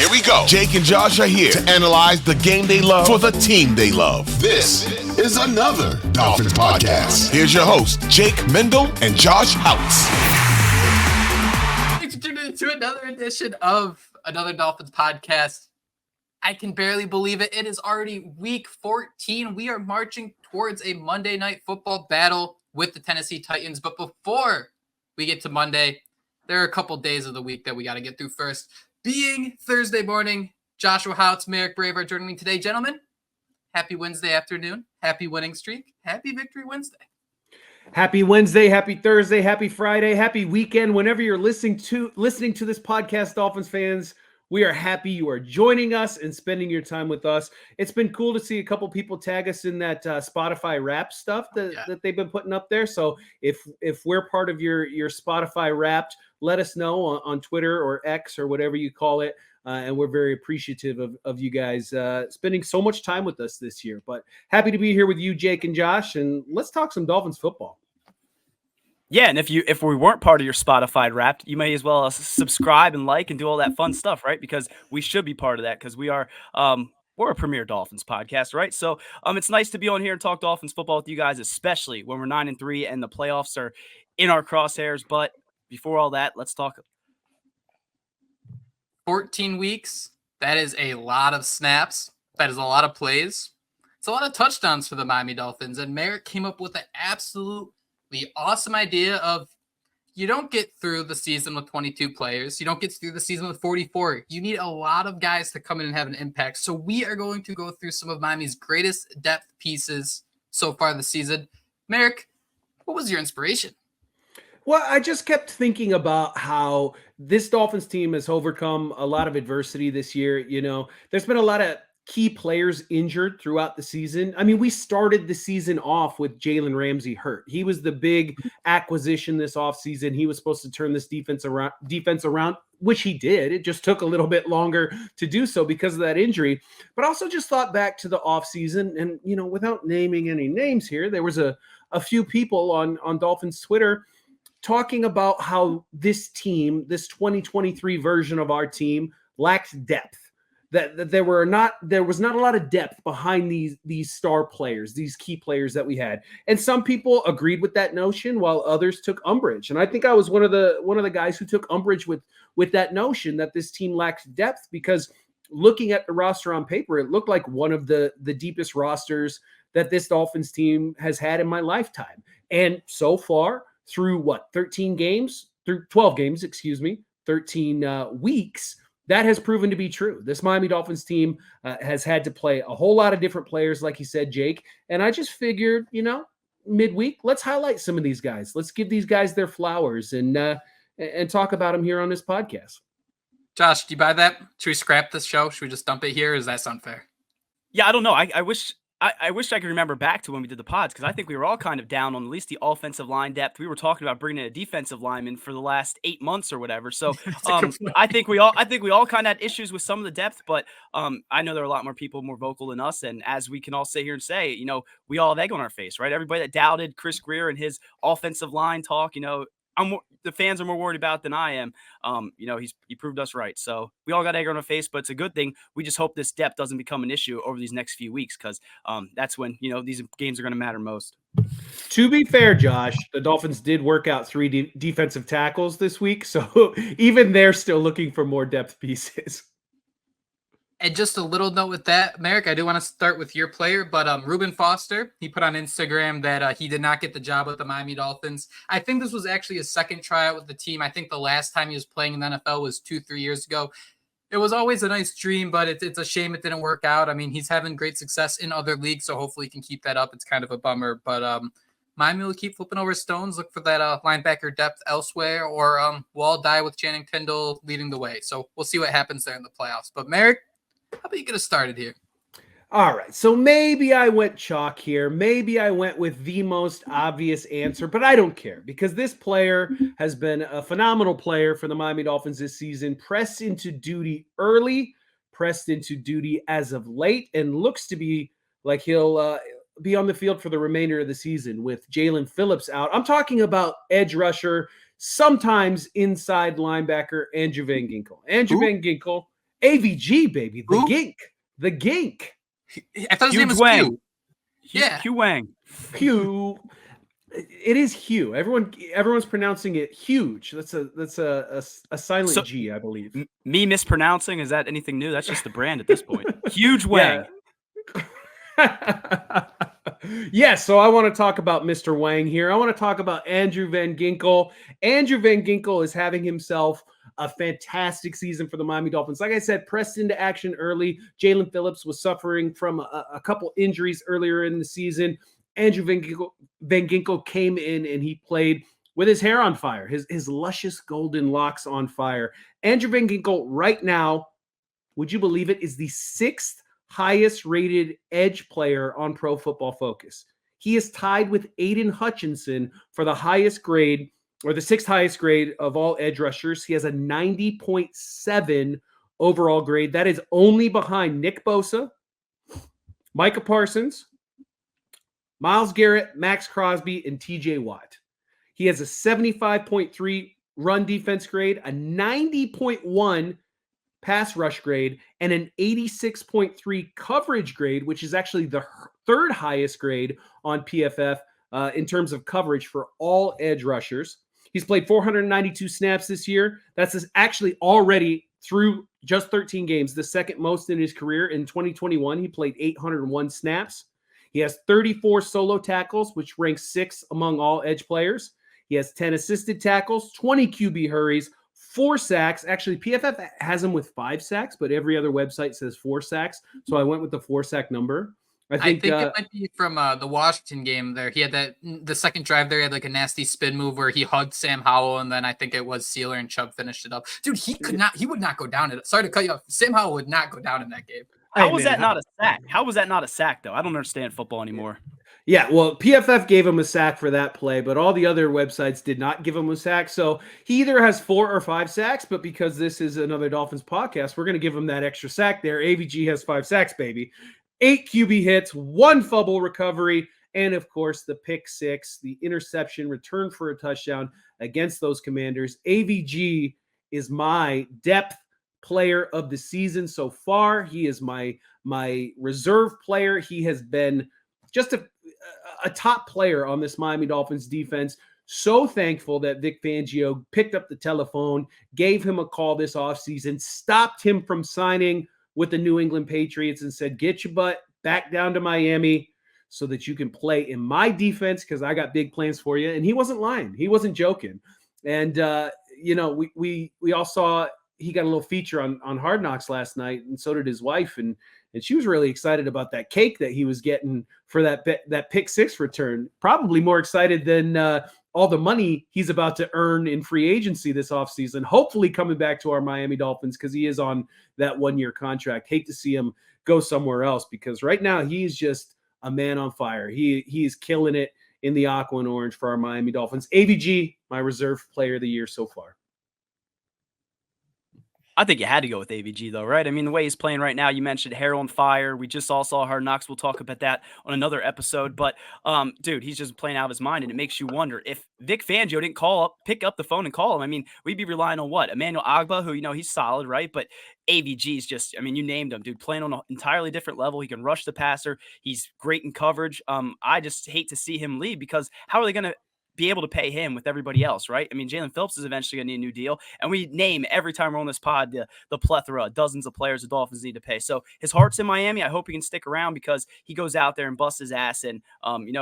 Here we go. Jake and Josh are here to analyze the game they love for the team they love. This is another Dolphins podcast. Here's your host, Jake Mendel and Josh Houtz. Thanks for tuning in to another edition of another Dolphins podcast. I can barely believe it. It is already week 14. We are marching towards a Monday night football battle with the Tennessee Titans. But before we get to Monday, there are a couple days of the week that we got to get through first. Being Thursday morning, Joshua Houtz, Merrick Brave are joining me today. Gentlemen, happy Wednesday afternoon. Happy winning streak. Happy Victory Wednesday. Happy Wednesday, happy Thursday, happy Friday, happy weekend. Whenever you're listening to this podcast, Dolphins fans, we are happy you are joining us and spending your time with us. It's been cool to see a couple people tag us in that Spotify Wrapped stuff that they've been putting up there. So if we're part of your Spotify Wrapped, let us know on Twitter or X or whatever you call it. And we're very appreciative of you guys spending so much time with us this year. But happy to be here with you, Jake and Josh, and let's talk some Dolphins football. Yeah, and if we weren't part of your Spotify Wrapped, you may as well subscribe and like and do all that fun stuff, right? Because we should be part of that because we are we're a premier Dolphins podcast, right? So it's nice to be on here and talk Dolphins football with you guys, especially when we're 9-3 and the playoffs are in our crosshairs. But before all that, let's talk. 14 weeks. That is a lot of snaps. That is a lot of plays. It's a lot of touchdowns for the Miami Dolphins. And Merrick came up with an absolutely awesome idea of you don't get through the season with 22 players. You don't get through the season with 44. You need a lot of guys to come in and have an impact. So we are going to go through some of Miami's greatest depth pieces so far this season. Merrick, what was your inspiration? Well, I just kept thinking about how this Dolphins team has overcome a lot of adversity this year. You know, there's been a lot of key players injured throughout the season. I mean, we started the season off with Jalen Ramsey hurt. He was the big acquisition this offseason. He was supposed to turn this defense around, which he did. It just took a little bit longer to do so because of that injury. But also just thought back to the offseason and, you know, without naming any names here, there was a few people on Dolphins Twitter talking about how this team, this 2023 version of our team, lacked depth. That there was not a lot of depth behind these star players, these key players that we had. And some people agreed with that notion while others took umbrage. And I think I was one of the guys who took umbrage with that notion that this team lacked depth, because looking at the roster on paper, it looked like one of the deepest rosters that this Dolphins team has had in my lifetime. And so far, through 13 games, through 12 games, 13 weeks, that has proven to be true. This Miami Dolphins team has had to play a whole lot of different players, like you said, Jake. And I just figured, you know, midweek, let's highlight some of these guys. Let's give these guys their flowers and talk about them here on this podcast. Josh, do you buy that? Should we scrap this show? Should we just dump it here? Or does that sound fair? Yeah, I don't know. I wish I could remember back to when we did the pods, because I think we were all kind of down on at least the offensive line depth. We were talking about bringing in a defensive lineman for the last 8 months or whatever. So I think we all kind of had issues with some of the depth, but I know there are a lot more people more vocal than us. And as we can all sit here and say, you know, we all have egg on our face, right? Everybody that doubted Chris Greer and his offensive line talk, you know, the fans are more worried about than I am. You know, he proved us right. So we all got egg on our face, but it's a good thing. We just hope this depth doesn't become an issue over these next few weeks, because that's when, you know, these games are going to matter most. To be fair, Josh, the Dolphins did work out 3 defensive tackles this week. So even they're still looking for more depth pieces. And just a little note with that, Merrick, I do want to start with your player, but Reuben Foster, he put on Instagram that he did not get the job with the Miami Dolphins. I think this was actually his second tryout with the team. I think the last time he was playing in the NFL was 2-3 years ago. It was always a nice dream, but it's a shame it didn't work out. I mean, he's having great success in other leagues, so hopefully he can keep that up. It's kind of a bummer, but Miami will keep flipping over stones, look for that linebacker depth elsewhere, or we'll all die with Channing Tindall leading the way. So we'll see what happens there in the playoffs. But Merrick, how about you get us started here? All right, so maybe I went chalk here. Maybe I went with the most obvious answer, but I don't care, because this player has been a phenomenal player for the Miami Dolphins this season. Pressed into duty early, pressed into duty as of late, and looks to be like he'll be on the field for the remainder of the season with Jalen Phillips out. I'm talking about edge rusher, sometimes inside linebacker, Andrew Van Ginkel. Andrew Van Ginkel AVG, baby. The Who? Gink. The Gink. I thought his name was Wang. Hugh. Yeah. Hugh Wang. Hugh. It is Hugh. Everyone's pronouncing it huge. That's a silent G, I believe. Me mispronouncing, is that anything new? That's just the brand at this point. Huge Wang. Yes, so I want to talk about Mr. Wang here. I want to talk about Andrew Van Ginkel. Andrew Van Ginkel is having himself a fantastic season for the Miami Dolphins. Like I said, pressed into action early. Jalen Phillips was suffering from a couple injuries earlier in the season. Andrew Van Ginkel came in and he played with his hair on fire, his luscious golden locks on fire. Andrew Van Ginkel right now, would you believe it, is the 6th highest rated edge player on Pro Football Focus. He is tied with Aiden Hutchinson for the highest grade, or the 6th highest grade of all edge rushers. He has a 90.7 overall grade. That is only behind Nick Bosa, Micah Parsons, Myles Garrett, Max Crosby, and TJ Watt. He has a 75.3 run defense grade, a 90.1 pass rush grade, and an 86.3 coverage grade, which is actually the 3rd highest grade on PFF in terms of coverage for all edge rushers. He's played 492 snaps this year. That's actually already through just 13 games, the 2nd most in his career. In 2021, he played 801 snaps. He has 34 solo tackles, which ranks 6th among all edge players. He has 10 assisted tackles, 20 QB hurries, 4 sacks. Actually, PFF has him with 5 sacks, but every other website says 4 sacks. So I went with the 4 sack number. I think it might be from the Washington game there. He had the second drive there. He had like a nasty spin move where he hugged Sam Howell, and then I think it was Sealer and Chubb finished it up. Dude, he would not go down. Sorry to cut you off. Sam Howell would not go down in that game. How was that not a sack? How was that not a sack, though? I don't understand football anymore. Yeah, well, PFF gave him a sack for that play, but all the other websites did not give him a sack. So he either has 4 or 5 sacks, but because this is another Dolphins podcast, we're going to give him that extra sack there. AVG has 5 sacks, baby. 8 QB hits, 1 fumble recovery, and of course the pick 6, the interception return for a touchdown against those Commanders. AVG is my depth player of the season so far. He is my reserve player. He has been just a top player on this Miami Dolphins defense. So thankful that Vic Fangio picked up the telephone, gave him a call this offseason, stopped him from signing with the New England Patriots and said, get your butt back down to Miami so that you can play in my defense because I got big plans for you. And he wasn't lying. He wasn't joking. And, we all saw he got a little feature on Hard Knocks last night, and so did his wife. And she was really excited about that cake that he was getting for that pick 6 return. Probably more excited than all the money he's about to earn in free agency this offseason. Hopefully coming back to our Miami Dolphins because he is on that 1-year contract. Hate to see him go somewhere else because right now he's just a man on fire. He's killing it in the aqua and orange for our Miami Dolphins. AVG, my reserve player of the year so far. I think you had to go with AVG, though, right? I mean, the way he's playing right now, you mentioned hair on fire. We just all saw Hard Knocks. We'll talk about that on another episode. But, dude, he's just playing out of his mind, and it makes you wonder if Vic Fangio didn't pick up the phone and call him. I mean, we'd be relying on what? Emmanuel Agba, who, he's solid, right? But AVG is just, you named him, dude, playing on an entirely different level. He can rush the passer. He's great in coverage. I just hate to see him leave because how are they going to be able to pay him with everybody else, right? I mean, Jalen Phillips is eventually going to need a new deal. And we name every time we're on this pod the plethora, dozens of players the Dolphins need to pay. So his heart's in Miami. I hope he can stick around because he goes out there and busts his ass. And,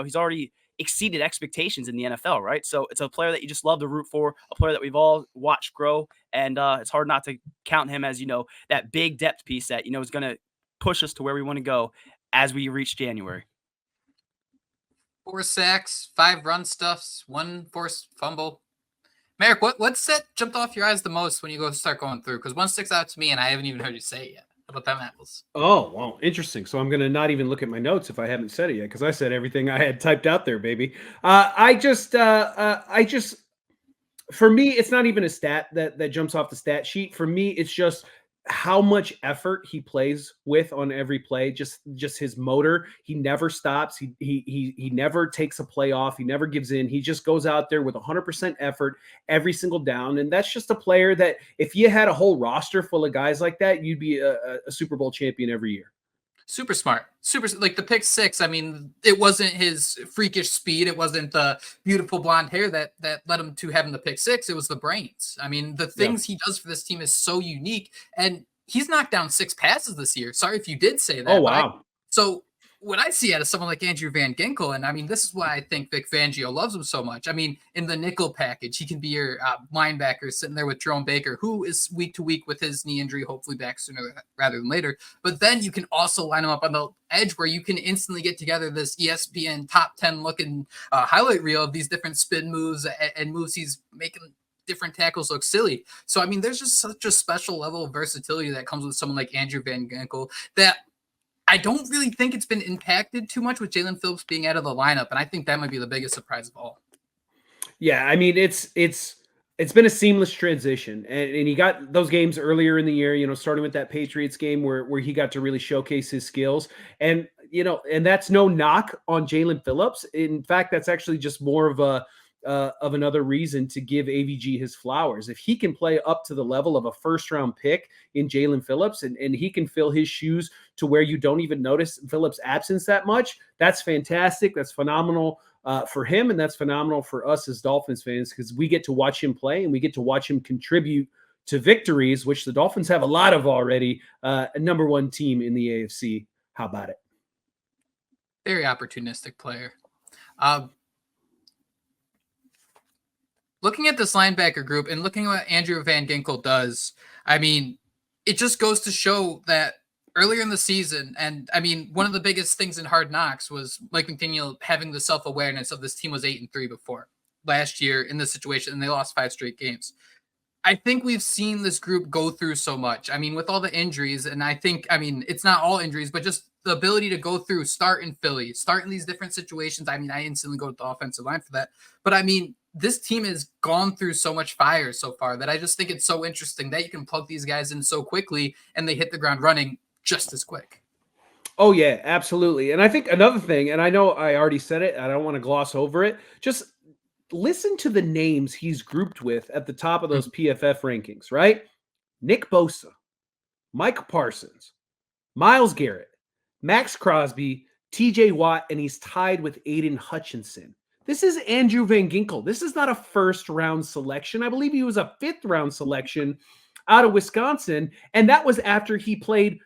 he's already exceeded expectations in the NFL, right? So it's a player that you just love to root for, a player that we've all watched grow. And it's hard not to count him as, that big depth piece that, is going to push us to where we want to go as we reach January. 4 sacks, 5 run stuffs, 1 forced fumble. Merrick, what set jumped off your eyes the most when you start going through? Because one sticks out to me, and I haven't even heard you say it yet. How about them apples? Oh, well, interesting. So I'm going to not even look at my notes if I haven't said it yet, because I said everything I had typed out there, baby. I just, for me, it's not even a stat that jumps off the stat sheet. For me, it's just how much effort he plays with on every play, just his motor. He never stops. He never takes a play off. He never gives in. He just goes out there with 100% effort every single down. And that's just a player that if you had a whole roster full of guys like that, you'd be a Super Bowl champion every year. Super smart. Super, like the pick six. I mean, it wasn't his freakish speed. It wasn't the beautiful blonde hair that led him to having the pick six. It was the brains. I mean, the things he does for this team is so unique. And he's knocked down 6 passes this year. Sorry if you did say that. Oh, wow. So what I see out of someone like Andrew Van Ginkel, and I mean, this is why I think Vic Fangio loves him so much. I mean, in the nickel package, he can be your linebacker sitting there with Jerome Baker, who is week to week with his knee injury, hopefully back sooner rather than later. But then you can also line him up on the edge where you can instantly get together this ESPN top 10 looking highlight reel of these different spin moves and moves he's making different tackles look silly. So, I mean, there's just such a special level of versatility that comes with someone like Andrew Van Ginkel that I don't really think it's been impacted too much with Jalen Phillips being out of the lineup, and I think that might be the biggest surprise of all. Yeah, I mean, it's been a seamless transition, and he got those games earlier in the year, starting with that Patriots game where he got to really showcase his skills. And, and that's no knock on Jalen Phillips. In fact, that's actually just more of another reason to give AVG his flowers. If he can play up to the level of a first-round pick in Jalen Phillips and he can fill his shoes to where you don't even notice Phillips' absence that much, that's fantastic. That's phenomenal for him, and that's phenomenal for us as Dolphins fans because we get to watch him play and we get to watch him contribute to victories, which the Dolphins have a lot of already. A number one team in the AFC. How about it? Very opportunistic player. Looking at this linebacker group and looking at what Andrew Van Ginkel does, I mean, it just goes to show that earlier in the season, and I mean, one of the biggest things in Hard Knocks was Mike McDaniel having the self-awareness of this team was 8-3 before last year in this situation, and they lost 5 straight games. I think we've seen this group go through so much. I mean, with all the injuries, and I think, I mean, it's not all injuries, but just the ability to go through, start in Philly, start in these different situations. I mean, I instantly go to the offensive line for that. But I mean, this team has gone through so much fire so far that I just think it's so interesting that you can plug these guys in so quickly and they hit the ground running just as quick. Oh, yeah, absolutely. And I think another thing, and I know I already said it, I don't want to gloss over it, just listen to the names he's grouped with at the top of those PFF rankings, right? Nick Bosa, Mike Parsons, Myles Garrett, Max Crosby, TJ Watt, and he's tied with Aiden Hutchinson. This is Andrew Van Ginkel. This is not a first-round selection. I believe he was a fifth-round selection out of Wisconsin, and that was after he played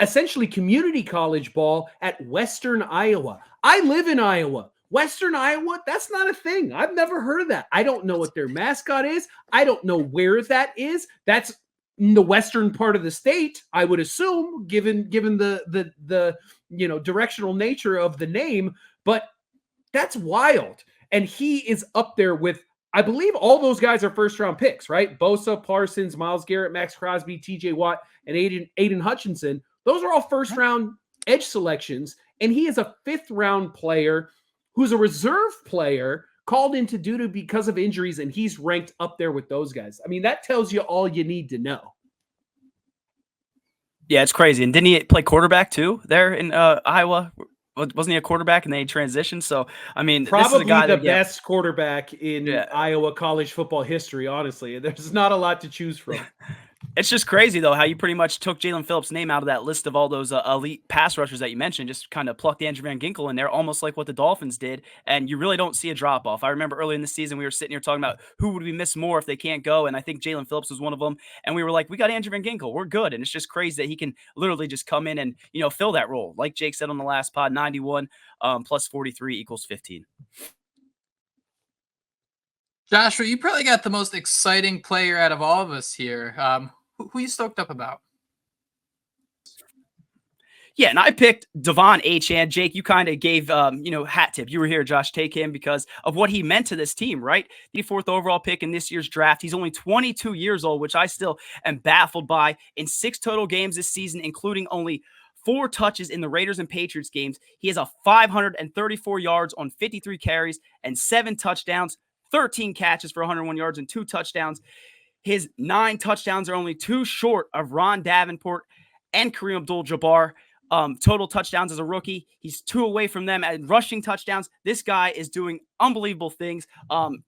essentially community college ball at Western Iowa. I live in Iowa. Western Iowa, that's not a thing. I've never heard of that. I don't know what their mascot is. I don't know where that is. That's in the western part of the state, I would assume, given the directional nature of the name, but that's wild. And he is up there with, I believe all those guys are first-round picks, right? Bosa, Parsons, Myles Garrett, Max Crosby, TJ Watt, and Aiden Hutchinson. Those are all first-round edge selections, and he is a fifth-round player who's a reserve player called into duty because of injuries, and he's ranked up there with those guys. I mean, that tells you all you need to know. Yeah, it's crazy. And didn't he play quarterback too there in Iowa? Wasn't he a quarterback and they transitioned? So, I mean, probably this is a guy the best quarterback in Iowa college football history, honestly. There's not a lot to choose from. It's just crazy, though, how you pretty much took Jalen Phillips' name out of that list of all those elite pass rushers that you mentioned, just kind of plucked Andrew Van Ginkel in there, almost like what the Dolphins did, and you really don't see a drop-off. I remember early in the season, we were sitting here talking about who would we miss more if they can't go, and I think Jalen Phillips was one of them, and we were like, we got Andrew Van Ginkel, we're good, and it's just crazy that he can literally just come in and, fill that role. Like Jake said on the last pod, 91 plus 43 equals 15. Joshua, you probably got the most exciting player out of all of us here. Who you stoked up about? Yeah, and I picked De'Von Achane. Jake, you kind of gave, hat tip. You were here, Josh. Take him because of what he meant to this team, right? The 4th overall pick in this year's draft. He's only 22 years old, which I still am baffled by. In 6 total games this season, including only 4 touches in the Raiders and Patriots games, he has a 534 yards on 53 carries and 7 touchdowns, 13 catches for 101 yards and 2 touchdowns. His 9 touchdowns are only 2 short of Ron Davenport and Kareem Abdul-Jabbar. Total touchdowns as a rookie. He's 2 away from them. And rushing touchdowns, this guy is doing unbelievable things.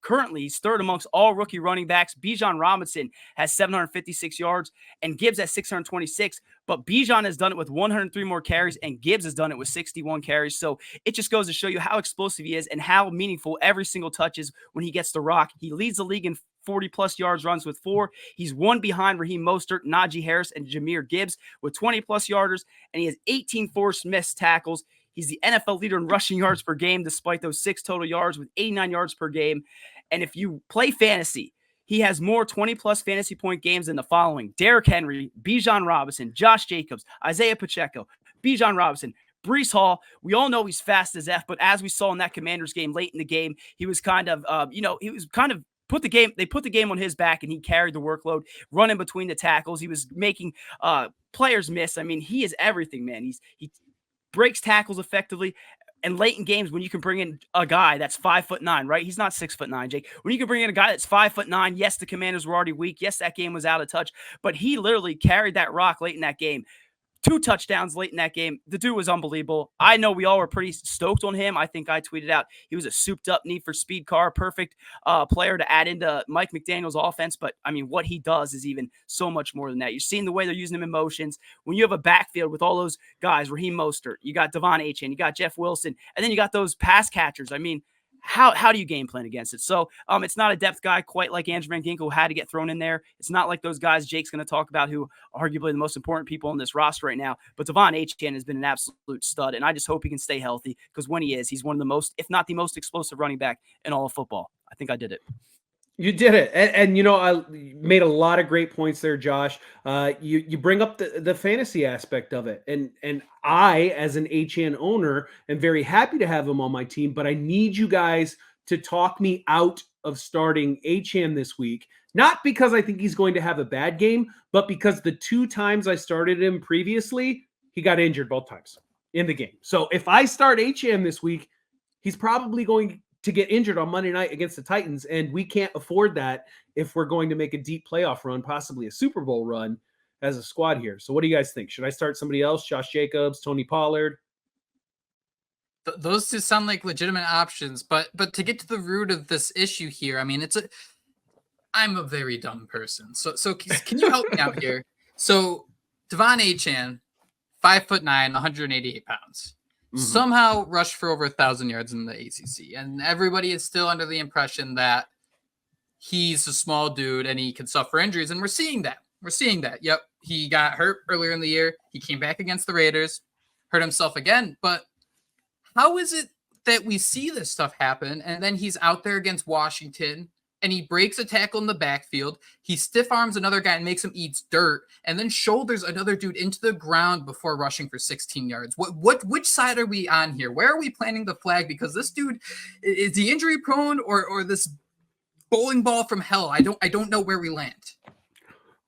Currently, he's 3rd amongst all rookie running backs. Bijan Robinson has 756 yards and Gibbs has 626. But Bijan has done it with 103 more carries and Gibbs has done it with 61 carries. So it just goes to show you how explosive he is and how meaningful every single touch is when he gets the rock. He leads the league in 40-plus yards runs with 4. He's 1 behind Raheem Mostert, Najee Harris, and Jahmyr Gibbs with 20-plus yarders, and he has 18 forced missed tackles. He's the NFL leader in rushing yards per game, despite those 6 total yards with 89 yards per game. And if you play fantasy, he has more 20-plus fantasy point games than the following: Derrick Henry, Bijan Robinson, Josh Jacobs, Isaiah Pacheco, Bijan Robinson, Breece Hall. We all know he's fast as F, but as we saw in that Commanders game late in the game, he was kind of, they put the game on his back and he carried the workload, running between the tackles. He was making players miss. I mean, he is everything, man. He breaks tackles effectively. And late in games, when you can bring in a guy that's 5'9", right? He's not 6'9", Jake. When you can bring in a guy that's 5'9", yes, the Commanders were already weak. Yes, that game was out of touch, but he literally carried that rock late in that game. 2 touchdowns late in that game. The dude was unbelievable. I know we all were pretty stoked on him. I think I tweeted out he was a souped-up Need for Speed car, perfect player to add into Mike McDaniel's offense. But, I mean, what he does is even so much more than that. You're seeing the way they're using him in motions. When you have a backfield with all those guys, Raheem Mostert, you got De'Von Achane, you got Jeff Wilson, and then you got those pass catchers. I mean, how do you game plan against it? So it's not a depth guy quite like Andrew Van Ginkel, who had to get thrown in there. It's not like those guys Jake's going to talk about who are arguably the most important people on this roster right now. But De'Von Achane has been an absolute stud, and I just hope he can stay healthy, because when he is, he's one of the most, if not the most explosive running back in all of football. I think I did it. You did it. And you know, I made a lot of great points there, Josh. You bring up the fantasy aspect of it. And I, as an HN owner, am very happy to have him on my team, but I need you guys to talk me out of starting HN this week. Not because I think he's going to have a bad game, but because the 2 times I started him previously, he got injured both times in the game. So if I start HN this week, he's probably going to get injured on Monday night against the Titans, and we can't afford that if we're going to make a deep playoff run, possibly a Super Bowl run as a squad here. So what do you guys think? Should I start somebody else? Josh Jacobs, Tony Pollard? Those 2 sound like legitimate options, but to get to the root of this issue here, I mean, I'm a very dumb person. So can you help me out here? So De'Von Achane, 5'9", 188 pounds. Mm-hmm. Somehow rushed for over 1,000 yards in the ACC. And everybody is still under the impression that he's a small dude and he can suffer injuries. And we're seeing that. Yep. He got hurt earlier in the year. He came back against the Raiders, hurt himself again. But how is it that we see this stuff happen? And then he's out there against Washington and he breaks a tackle in the backfield. He stiff arms another guy and makes him eat dirt, and then shoulders another dude into the ground before rushing for 16 yards. Which side are we on here? Where are we planting the flag? Because this dude, is he injury prone or this bowling ball from hell? I don't know where we land.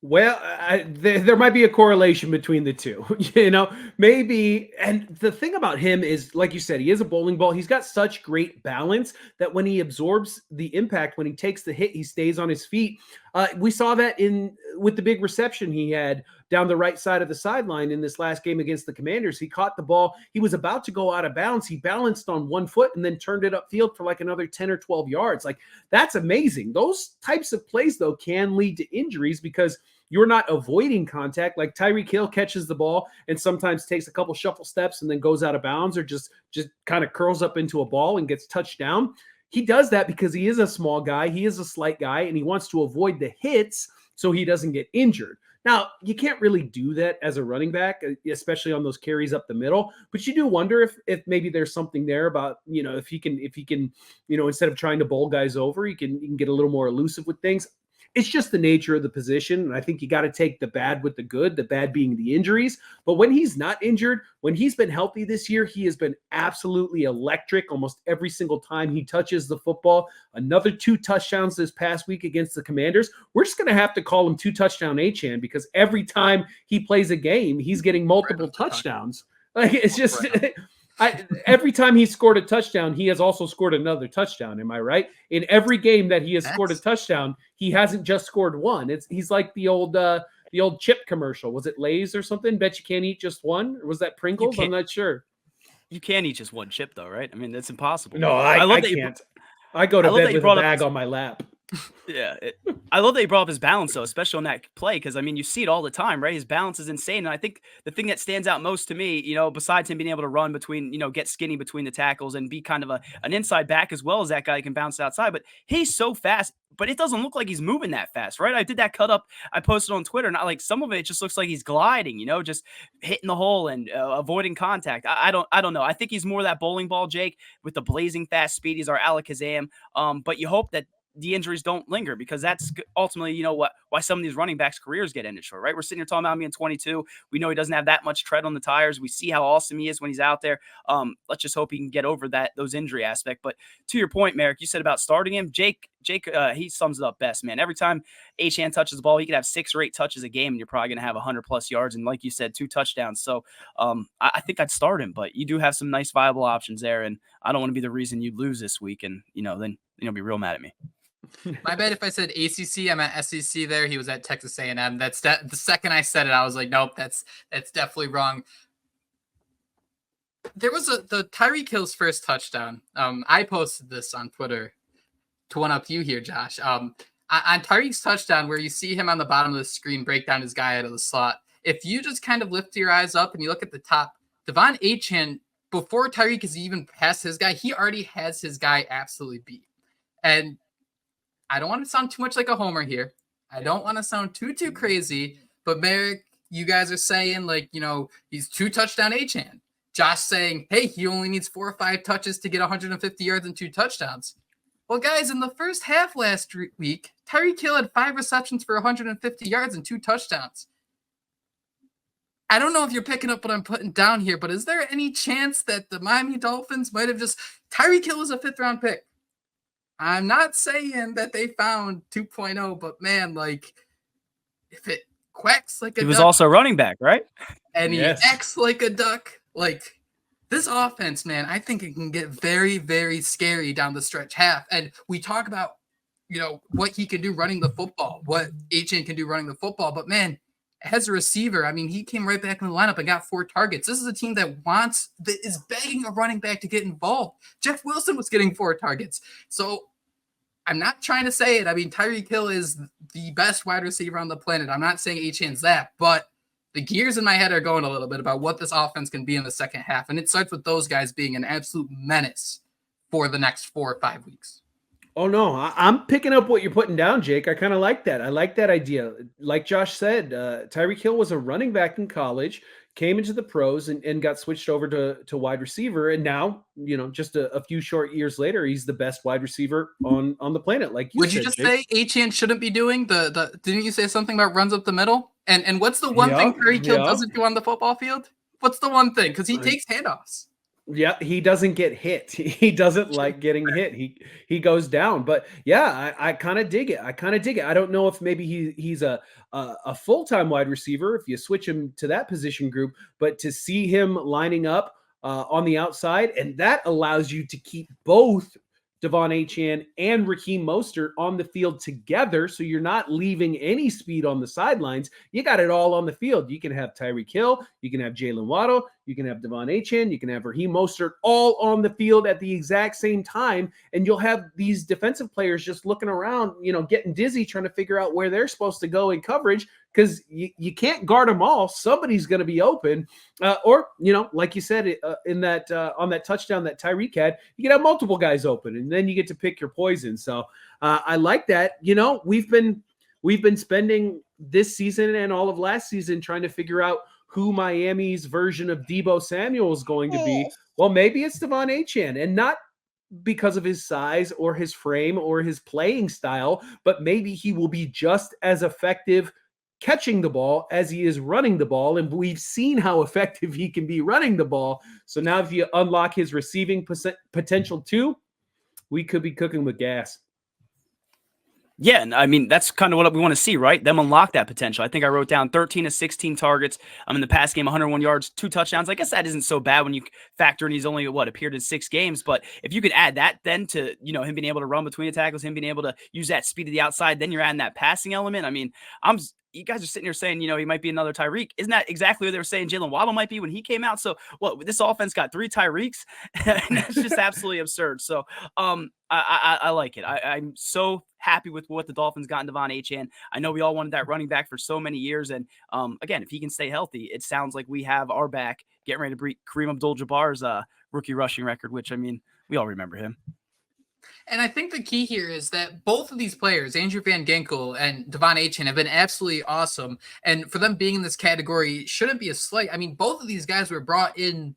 Well, there might be a correlation between the two, you know, maybe. And the thing about him is, like you said, he is a bowling ball. He's got such great balance that when he absorbs the impact, when he takes the hit, he stays on his feet. We saw that with the big reception he had down the right side of the sideline in this last game against the Commanders. He caught the ball. He was about to go out of bounds. He balanced on 1 foot and then turned it upfield for like another 10 or 12 yards. Like, that's amazing. Those types of plays, though, can lead to injuries because you're not avoiding contact. Like Tyreek Hill catches the ball and sometimes takes a couple shuffle steps and then goes out of bounds, or just kind of curls up into a ball and gets touched down. He does that because he is a small guy. He is a slight guy, and he wants to avoid the hits so he doesn't get injured. Now, you can't really do that as a running back, especially on those carries up the middle, but you do wonder if maybe there's something there about, you know, if he can, you know, instead of trying to bowl guys over, he can get a little more elusive with things. It's just the nature of the position. And I think you got to take the bad with the good, the bad being the injuries. But when he's not injured, when he's been healthy this year, he has been absolutely electric almost every single time he touches the football. Another 2 touchdowns this past week against the Commanders. We're just going to have to call him 2-touchdown Achane, because every time he plays a game, he's getting multiple touchdowns. Like, it's just Every time he scored a touchdown, he has also scored another touchdown. Am I right? In every game that he has scored a touchdown, he hasn't just scored one. He's like the old chip commercial. Was it Lay's or something? Bet you can't eat just one. Or was that Pringles? I'm not sure. You can't eat just one chip, though, right? I mean, that's impossible. No, I can't. I go to bed with a bag on my lap. Yeah, I love that he brought up his balance, though, especially on that play, because, I mean, you see it all the time, right? His balance is insane, and I think the thing that stands out most to me, besides him being able to run between, get skinny between the tackles and be kind of an inside back as well as that guy who can bounce outside, but he's so fast, but it doesn't look like he's moving that fast, right? I did that cut up I posted on Twitter, and some of it just looks like he's gliding, just hitting the hole and avoiding contact. I don't know. I think he's more that bowling ball, Jake, with the blazing fast speed. He's our Alakazam, but you hope that the injuries don't linger, because that's ultimately, why some of these running backs' careers get ended short, right? We're sitting here talking about him being 22. We know he doesn't have that much tread on the tires. We see how awesome he is when he's out there. Let's just hope he can get over those injury aspect. But to your point, Merrick, you said about starting him. Jake, he sums it up best, man. Every time Achane touches the ball, he could have 6 or 8 touches a game, and you're probably going to have 100+ yards. And like you said, 2 touchdowns. So I think I'd start him, but you do have some nice viable options there. And I don't want to be the reason you lose this week. And, then you'll be real mad at me. My bad if I said ACC. I'm at SEC there. He was at Texas A&M. The second I said it, I was like, nope, that's definitely wrong. There was the Tyreek Hill's first touchdown. I posted this on Twitter to one up you here, Josh. On Tyreek's touchdown, where you see him on the bottom of the screen break down his guy out of the slot. If you just kind of lift your eyes up and you look at the top, De'Von Achane, before Tyreek has even passed his guy, he already has his guy absolutely beat. And I don't want to sound too much like a homer here. I don't want to sound too crazy, but Merrick, you guys are saying he's 2 touchdown Achane. Josh saying, hey, he only needs 4 or 5 touches to get 150 yards and 2 touchdowns. Well, guys, in the first half last week, Tyreek Hill had 5 receptions for 150 yards and 2 touchdowns. I don't know if you're picking up what I'm putting down here, but is there any chance that the Miami Dolphins might have Tyreek Hill was a 5th-round pick? I'm not saying that they found 2.0, but man, if it quacks like a duck. He was also running back, right? And he acts like a duck. This offense, man, I think it can get very, very scary down the stretch half. And we talk about, what he can do running the football, what Achane can do running the football. But man, as a receiver, I mean, he came right back in the lineup and got 4 targets. This is a team that is begging a running back to get involved. Jeff Wilson was getting 4 targets. So I'm not trying to say it. I mean, Tyreek Hill is the best wide receiver on the planet. I'm not saying Achane's that, but the gears in my head are going a little bit about what this offense can be in the second half. And it starts with those guys being an absolute menace for the next 4 or 5 weeks. Oh, no, I'm picking up what you're putting down, Jake. I kind of like that. I like that idea. Like Josh said, Tyreek Hill was a running back in college, came into the pros and got switched over to wide receiver. And now, just a few short years later, he's the best wide receiver on the planet. Like Would you just Jake. say Achane shouldn't be doing didn't you say something about runs up the middle? And what's the one thing Tyreek Hill doesn't do on the football field? What's the one thing? Because he takes handoffs. Yeah, he doesn't get hit. He doesn't like getting hit. He goes down. But yeah, I kind of dig it. I don't know if maybe he's a full-time wide receiver if you switch him to that position group, but to see him lining up on the outside, and that allows you to keep both De'Von Achane and Raheem Mostert on the field together, so you're not leaving any speed on the sidelines. You got it all on the field. You can have Tyreek Hill, you can have Jalen Waddle, you can have De'Von Achane, you can have Raheem Mostert all on the field at the exact same time, and you'll have these defensive players just looking around, getting dizzy trying to figure out where they're supposed to go in coverage, because you can't guard them all. Somebody's going to be open. Or, like you said, in that on that touchdown that Tyreek had, you can have multiple guys open, and then you get to pick your poison. So I like that. We've been spending this season and all of last season trying to figure out who Miami's version of Deebo Samuel is going to be. Well, maybe it's De'Von Achane, and not because of his size or his frame or his playing style, but maybe he will be just as effective catching the ball as he is running the ball. And we've seen how effective he can be running the ball. So now if you unlock his receiving potential too, we could be cooking with gas. Yeah, and I mean, that's kind of what we want to see, right? Them unlock that potential. I think I wrote down 13 to 16 targets. In the past game, 101 yards, 2 touchdowns. I guess that isn't so bad when you factor in he's only, appeared in 6 games. But if you could add that then to, him being able to run between the tackles, him being able to use that speed to the outside, then you're adding that passing element. I mean, you guys are sitting here saying, he might be another Tyreek. Isn't that exactly what they were saying Jalen Waddle might be when he came out? So, this offense got 3 Tyreeks? And that's just absolutely absurd. So, I like it. I'm so happy with what the Dolphins got in De'Von Achane. I know we all wanted that running back for so many years. And again, if he can stay healthy, it sounds like we have our back getting ready to break Kareem Abdul-Jabbar's rookie rushing record, which, I mean, we all remember him. And I think the key here is that both of these players, Andrew Van Ginkel and De'Von Achane, have been absolutely awesome. And for them being in this category shouldn't be a slight. I mean, both of these guys were brought in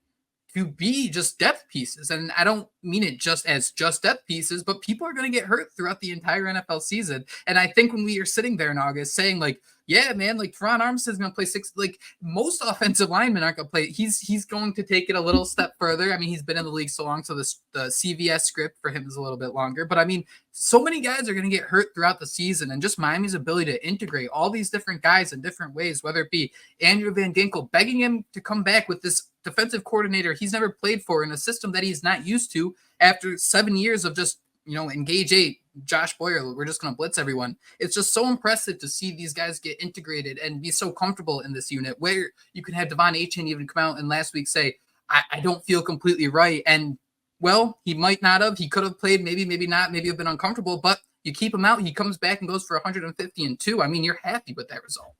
to be just depth pieces. And I don't mean it just as just depth pieces, but people are going to get hurt throughout the entire NFL season. And I think when we are sitting there in August saying like, yeah, man, like Teron Armstead's going to play 6, like most offensive linemen aren't going to play. He's going to take it a little step further. I mean, he's been in the league so long, so the CVS script for him is a little bit longer. But I mean, so many guys are going to get hurt throughout the season, and just Miami's ability to integrate all these different guys in different ways, whether it be Andrew Van Ginkel begging him to come back with this defensive coordinator he's never played for in a system that he's not used to after 7 years of just, engage 8, Josh Boyer, we're just going to blitz everyone. It's just so impressive to see these guys get integrated and be so comfortable in this unit where you can have De'Von Achane even come out and last week say, I don't feel completely right. And well, he might not have, he could have played, maybe not, maybe have been uncomfortable, but you keep him out. He comes back and goes for 150 and 2. I mean, you're happy with that result.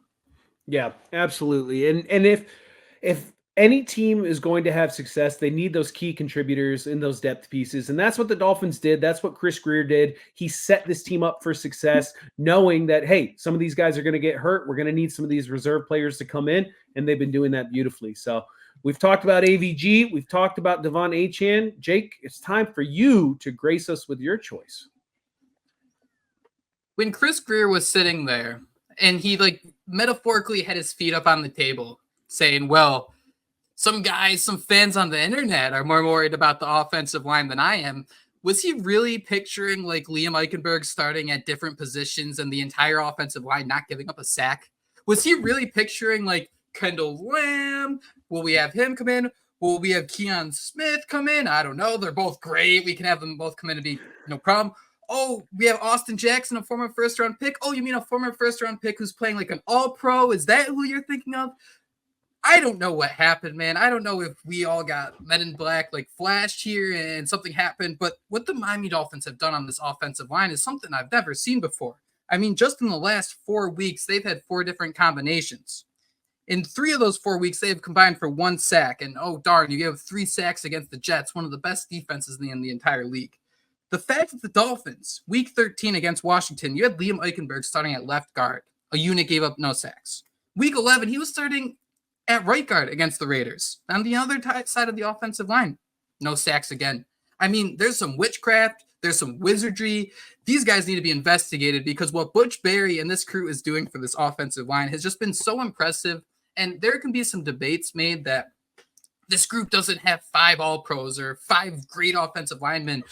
Yeah, absolutely. And if any team is going to have success, they need those key contributors in those depth pieces. And that's what the Dolphins did. That's what Chris Greer did. He set this team up for success, knowing that, hey, some of these guys are going to get hurt. We're going to need some of these reserve players to come in. And they've been doing that beautifully. So we've talked about AVG. We've talked about De'Von Achane. Jake, it's time for you to grace us with your choice. When Chris Greer was sitting there and he metaphorically had his feet up on the table saying, well, some fans on the internet are more worried about the offensive line than I am. Was he really picturing Liam Eichenberg starting at different positions and the entire offensive line not giving up a sack? Was he really picturing Kendall Lamb? Will we have him come in? Will we have Keon Smith come in? I don't know. They're both great. We can have them both come in and be no problem. Oh, we have Austin Jackson, a former first-round pick. Oh, you mean a former first-round pick who's playing an all-pro? Is that who you're thinking of? I don't know what happened, man. I don't know if we all got Men in Black flashed here and something happened, but what the Miami Dolphins have done on this offensive line is something I've never seen before. I mean, just in the last 4 weeks, they've had 4 different combinations. In 3 of those 4 weeks, they have combined for 1 sack, and oh darn, you have 3 sacks against the Jets, one of the best defenses in the entire league. The fact that the Dolphins, week 13 against Washington, you had Liam Eichenberg starting at left guard. A unit gave up no sacks. Week 11, he was starting at right guard against the Raiders. On the other side of the offensive line, no sacks again. I mean, there's some witchcraft. There's some wizardry. These guys need to be investigated because what Butch Barry and this crew is doing for this offensive line has just been so impressive. And there can be some debates made that this group doesn't have 5 all-pros or 5 great offensive linemen.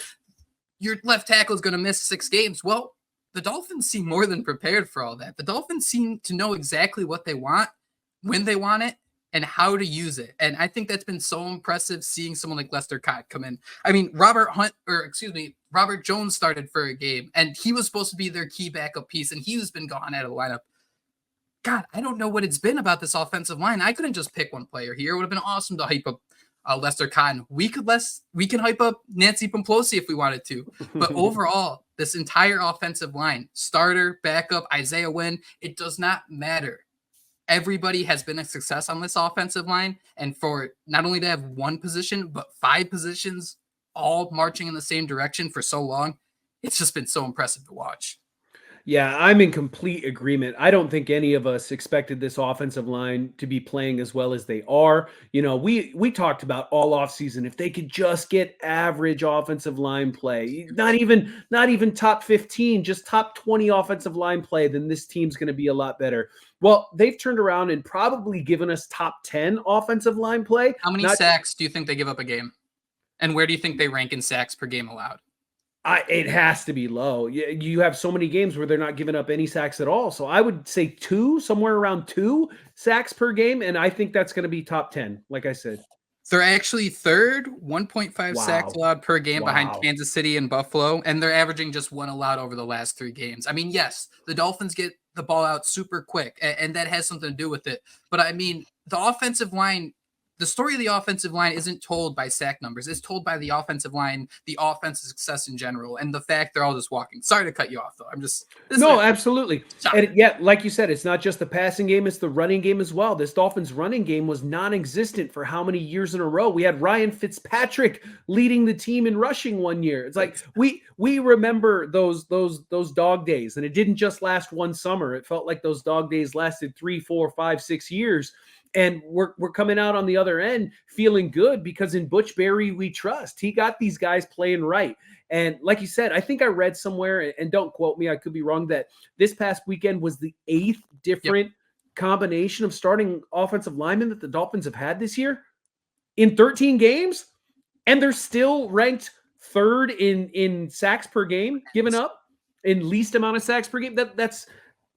Your left tackle is going to miss 6 games. Well, the Dolphins seem more than prepared for all that. The Dolphins seem to know exactly what they want, when they want it, and how to use it. And I think that's been so impressive seeing someone like Lester Cott come in. I mean, Robert Jones started for a game, and he was supposed to be their key backup piece, and he's been gone out of the lineup. God, I don't know what it's been about this offensive line. I couldn't just pick one player here. It would have been awesome to hype up Lester Cotton. We can hype up Nancy Pomplosi if we wanted to. But overall, this entire offensive line, starter, backup, Isaiah Wynn, it does not matter. Everybody has been a success on this offensive line. And for not only to have one position, but 5 positions all marching in the same direction for so long, it's just been so impressive to watch. Yeah, I'm in complete agreement. I don't think any of us expected this offensive line to be playing as well as they are. You know, we talked about all offseason, if they could just get average offensive line play, not even top 15, just top 20 offensive line play, then this team's going to be a lot better. Well, they've turned around and probably given us top 10 offensive line play. How many sacks do you think they give up a game? And where do you think they rank in sacks per game allowed? It has to be low. You have so many games where they're not giving up any sacks at all. So I would say 2, somewhere around 2 sacks per game. And I think that's going to be top 10, like I said. They're actually third, 1.5 sacks Wow. allowed per game behind Wow. Kansas City and Buffalo, and they're averaging just 1 allowed over the last 3 games. I mean, yes, the Dolphins get the ball out super quick, and that has something to do with it. But I mean, the offensive line, the story of the offensive line isn't told by sack numbers. It's told by the offensive line, the offensive success in general, and the fact they're all just walking. Sorry to cut you off, though. No, absolutely. And yeah, like you said, it's not just the passing game, it's the running game as well. This Dolphins running game was non-existent for how many years in a row? We had Ryan Fitzpatrick leading the team in rushing one year. It's like we remember those dog days, and it didn't just last one summer. It felt like those dog days lasted 3, 4, 5, 6 years. And we're coming out on the other end feeling good because in Butch Berry we trust. He got these guys playing right. And like you said, I think I read somewhere, and don't quote me, I could be wrong, that this past weekend was the 8th different combination of starting offensive linemen that the Dolphins have had this year in 13 games. And they're still ranked 3rd in sacks per game given up, in least amount of sacks per game.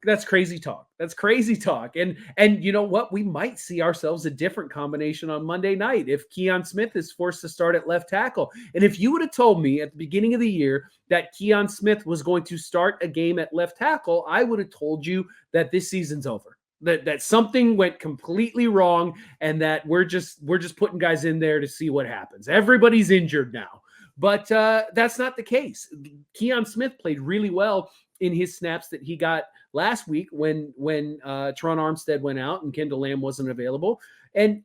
That's crazy talk. That's crazy talk. And you know what? We might see ourselves a different combination on Monday night if Keon Smith is forced to start at left tackle. And if you would have told me at the beginning of the year that Keon Smith was going to start a game at left tackle, I would have told you that this season's over. That something went completely wrong and that we're just putting guys in there to see what happens. Everybody's injured now. But that's not the case. Keon Smith played really well in his snaps that he got last week when Teron Armstead went out and Kendall Lamb wasn't available. And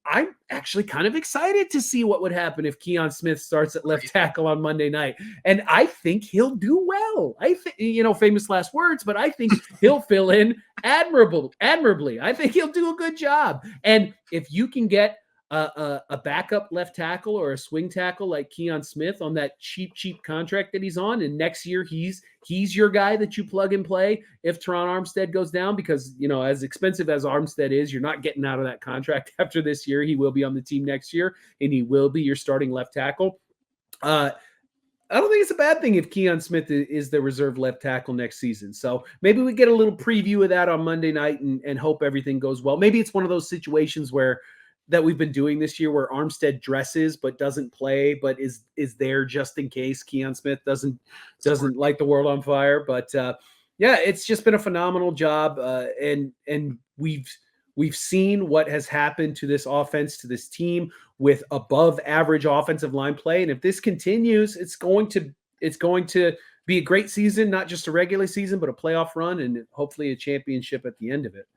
I'm actually kind of excited to see what would happen if Keon Smith starts at left tackle on Monday night. And I think he'll do well. I think, famous last words, but I think he'll fill in admirably. I think he'll do a good job. And if you can get a backup left tackle or a swing tackle like Keon Smith on that cheap contract that he's on, and next year he's your guy that you plug and play if Teron Armstead goes down, because as expensive as Armstead is, you're not getting out of that contract after this year. He will be on the team next year, and he will be your starting left tackle. I don't think it's a bad thing if Keon Smith is the reserve left tackle next season. So maybe we get a little preview of that on Monday night and hope everything goes well. Maybe it's one of those situations that we've been doing this year where Armstead dresses but doesn't play, but is there just in case Keon Smith doesn't light the world on fire. But yeah, it's just been a phenomenal job, and we've seen what has happened to this offense, to this team, with above average offensive line play. And if this continues, it's going to be a great season, not just a regular season, but a playoff run and hopefully a championship at the end of it.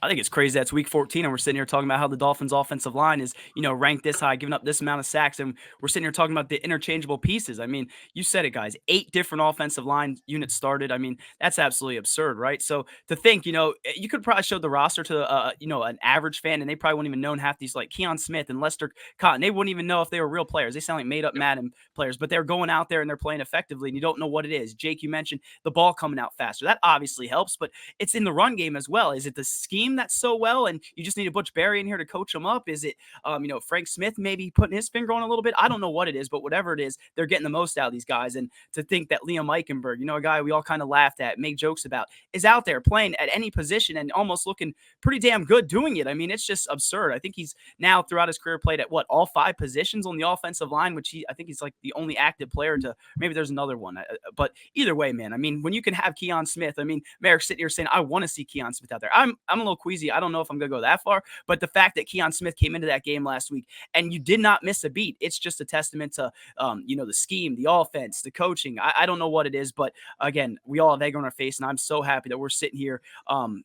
I think it's crazy that's week 14 and we're sitting here talking about how the Dolphins offensive line is, ranked this high, giving up this amount of sacks. And we're sitting here talking about the interchangeable pieces. I mean, you said it, guys, 8 different offensive line units started. I mean, that's absolutely absurd, right? So to think, you could probably show the roster to, an average fan, and they probably wouldn't even know half these, like Keon Smith and Lester Cotton. They wouldn't even know if they were real players. They sound like made up Madden players, but they're going out there and they're playing effectively, and you don't know what it is. Jake, you mentioned the ball coming out faster. That obviously helps, but it's in the run game as well. Is it the scheme that's so well, and you just need a Butch Berry in here to coach them up? Is it, Frank Smith maybe putting his finger on a little bit? I don't know what it is, but whatever it is, they're getting the most out of these guys. And to think that Liam Eichenberg, a guy we all kind of laughed at, make jokes about, is out there playing at any position and almost looking pretty damn good doing it. I mean, it's just absurd. I think he's now throughout his career played at all 5 positions on the offensive line, which I think he's like the only active player to, maybe there's another one. But either way, man, I mean, when you can have Keon Smith, I mean, Merrick's sitting here saying, I want to see Keon Smith out there. I'm a little queasy. I don't know if I'm going to go that far, but the fact that Keon Smith came into that game last week and you did not miss a beat, it's just a testament to, the scheme, the offense, the coaching. I don't know what it is, but again, we all have egg on our face, and I'm so happy that we're sitting here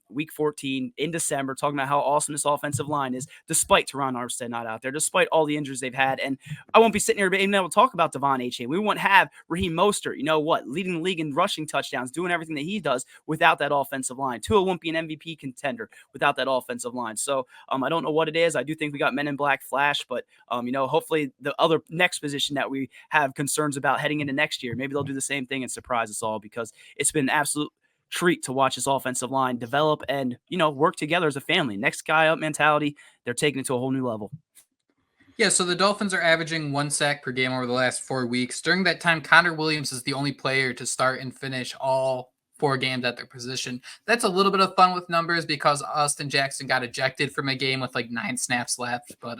week 14 in December talking about how awesome this offensive line is, despite Teron Armstead not out there, despite all the injuries they've had. And I won't be sitting here being able to talk about De'Von Achane. We won't have Raheem Mostert, leading the league in rushing touchdowns, doing everything that he does without that offensive line. Tua won't be an MVP contender without that offensive line. So I don't know what it is. I do think we got Men in Black Flash, but hopefully the other next position that we have concerns about heading into next year, maybe they'll do the same thing and surprise us all, because it's been an absolute treat to watch this offensive line develop and work together as a family. Next guy up mentality, they're taking it to a whole new level. Yeah, so the Dolphins are averaging 1 sack per game over the last 4 weeks. During that time, Connor Williams is the only player to start and finish all 4 games at their position. That's a little bit of fun with numbers because Austin Jackson got ejected from a game with like 9 snaps left. But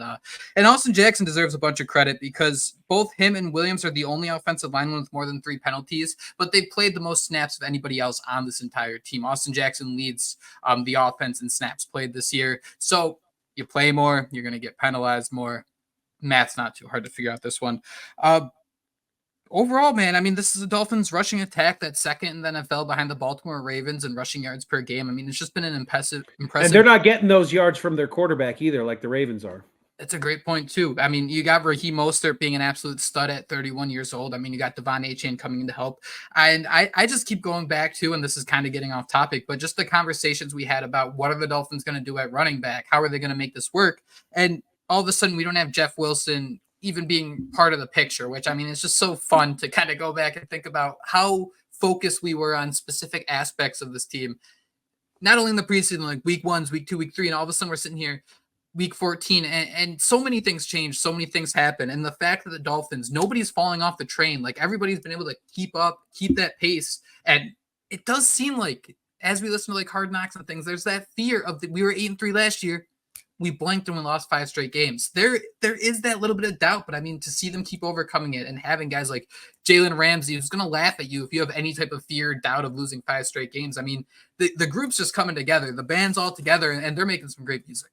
and Austin Jackson deserves a bunch of credit because both him and Williams are the only offensive linemen with more than 3 penalties, but they've played the most snaps of anybody else on this entire team. Austin Jackson leads the offense in snaps played this year. So you play more, you're going to get penalized more. Math's not too hard to figure out this one. Overall, man, I mean, this is a Dolphins rushing attack that's second in the NFL behind the Baltimore Ravens in rushing yards per game. I mean, it's just been an impressive. And they're not getting those yards from their quarterback either, like the Ravens are. That's a great point, too. I mean, you got Raheem Mostert being an absolute stud at 31 years old. I mean, you got De'Von Achane coming in to help. And I just keep going back to, and this is kind of getting off topic, but just the conversations we had about what are the Dolphins going to do at running back? How are they going to make this work? And all of a sudden, we don't have Jeff Wilson even being part of the picture, which, I mean, it's just so fun to kind of go back and think about how focused we were on specific aspects of this team. Not only in the preseason, like week 1, week 2, week 3, and all of a sudden we're sitting here week 14, and so many things change, so many things happen. And the fact that the Dolphins, nobody's falling off the train. Like everybody's been able to keep that pace. And it does seem like, as we listen to like Hard Knocks and things, there's that fear of we were 8-3 last year. We blanked and we lost 5 straight games. There is that little bit of doubt, but I mean, to see them keep overcoming it and having guys like Jalen Ramsey, who's going to laugh at you if you have any type of fear, doubt of losing 5 straight games. I mean, the group's just coming together, the band's all together, and they're making some great music.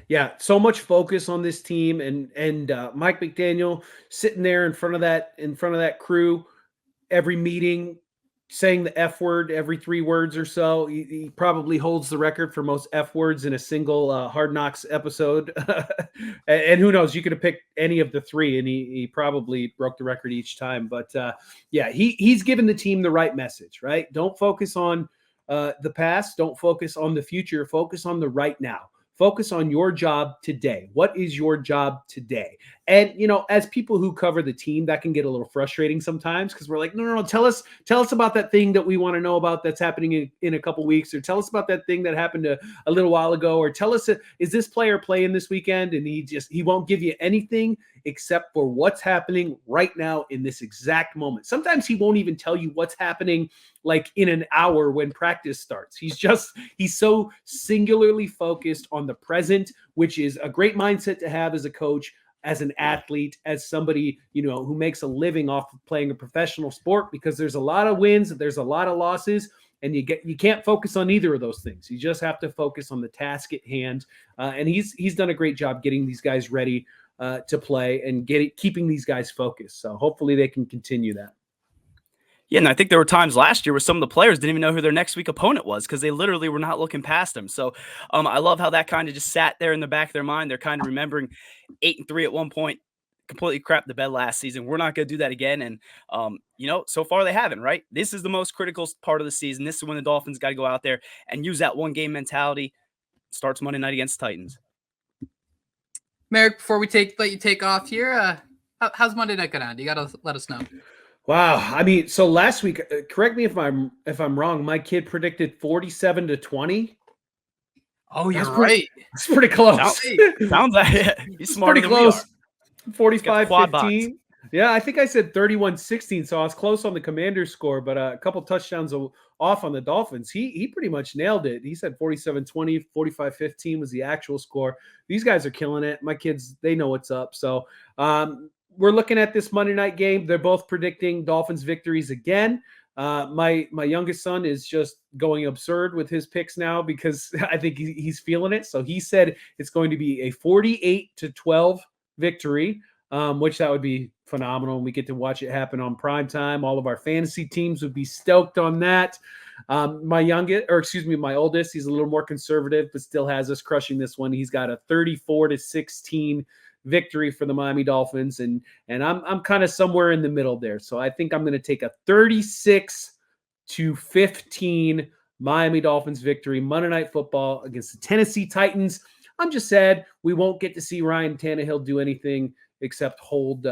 Yeah, so much focus on this team, and Mike McDaniel sitting there in front of that crew every meeting, saying the F word every 3 words or so. He probably holds the record for most F words in a single Hard Knocks episode. And who knows, you could have picked any of the 3 and he probably broke the record each time. But yeah, he's given the team the right message, right? Don't focus on the past. Don't focus on the future. Focus on the right now. Focus on your job today. What is your job today? And, you know, as people who cover the team, that can get a little frustrating sometimes because we're like, no, tell us about that thing that we want to know about that's happening in a couple weeks, or tell us about that thing that happened a little while ago, or tell us, is this player playing this weekend? And he won't give you anything except for what's happening right now in this exact moment. Sometimes he won't even tell you what's happening like in an hour when practice starts. He's so singularly focused on the present, which is a great mindset to have as a coach, as an athlete, as somebody, you know, who makes a living off of playing a professional sport, because there's a lot of wins, there's a lot of losses, and you can't focus on either of those things. You just have to focus on the task at hand. And he's done a great job getting these guys ready to play and keeping these guys focused. So hopefully they can continue that. Yeah, and I think there were times last year where some of the players didn't even know who their next week opponent was because they literally were not looking past them. So I love how that kind of just sat there in the back of their mind. They're kind of remembering 8-3 at one point, completely crapped the bed last season. We're not going to do that again. And, you know, so far they haven't, right? This is the most critical part of the season. This is when the Dolphins got to go out there and use that one-game mentality. Starts Monday night against the Titans. Merrick, before we let you take off here, how's Monday night going on? You got to let us know. Wow. I mean, so last week, correct me if I'm wrong, my kid predicted 47-20. Oh, you're right. It's pretty close. Sounds like it. He's smarter pretty than close. 45-15. Yeah, I think I said 31-16, so I was close on the Commanders score, but a couple touchdowns off on the Dolphins. He pretty much nailed it. He said 47-20, 45-15 was the actual score. These guys are killing it. My kids, they know what's up. So we're looking at this Monday night game. They're both predicting Dolphins victories again. My youngest son is just going absurd with his picks now because I think he's feeling it. So he said it's going to be a 48-12 victory, which that would be phenomenal. And we get to watch it happen on prime time. All of our fantasy teams would be stoked on that. My oldest, he's a little more conservative, but still has us crushing this one. He's got a 34-16 victory for the Miami Dolphins, and I'm kind of somewhere in the middle there. So I think I'm going to take a 36-15 Miami Dolphins victory Monday Night Football against the Tennessee Titans. I'm just sad we won't get to see Ryan Tannehill do anything except hold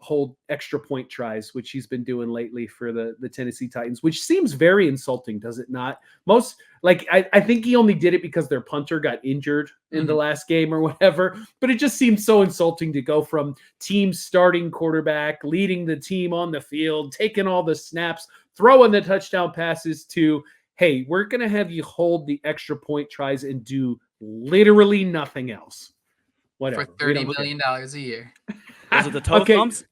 hold extra point tries, which he's been doing lately for the Tennessee Titans, which seems very insulting, does it not? I think he only did it because their punter got injured in the last game or whatever, but it just seems so insulting to go from team starting quarterback, leading the team on the field, taking all the snaps, throwing the touchdown passes to, hey, we're going to have you hold the extra point tries and do literally nothing else. Whatever. For $30 million a year. Was it the toe thumbs?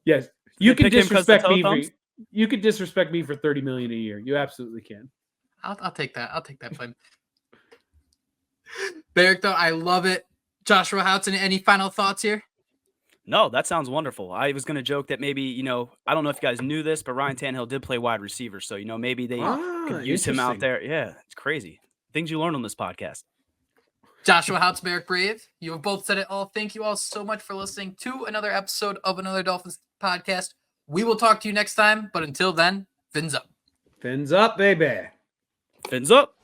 Yes. You can disrespect me. You could disrespect me for $30 million a year. You absolutely can. I'll take that. I'll take that plan. Barrick, though, I love it. Joshua Houghton, any final thoughts here? No, that sounds wonderful. I was going to joke that maybe, I don't know if you guys knew this, but Ryan Tannehill did play wide receiver. So, maybe they could use him out there. Yeah, it's crazy. Things you learn on this podcast. Joshua Houghton, Barrick Brave, you have both said it all. Thank you all so much for listening to another episode of Another Dolphins podcast. We will talk to you next time, but until then, fins up. Fins up, baby. Fins up.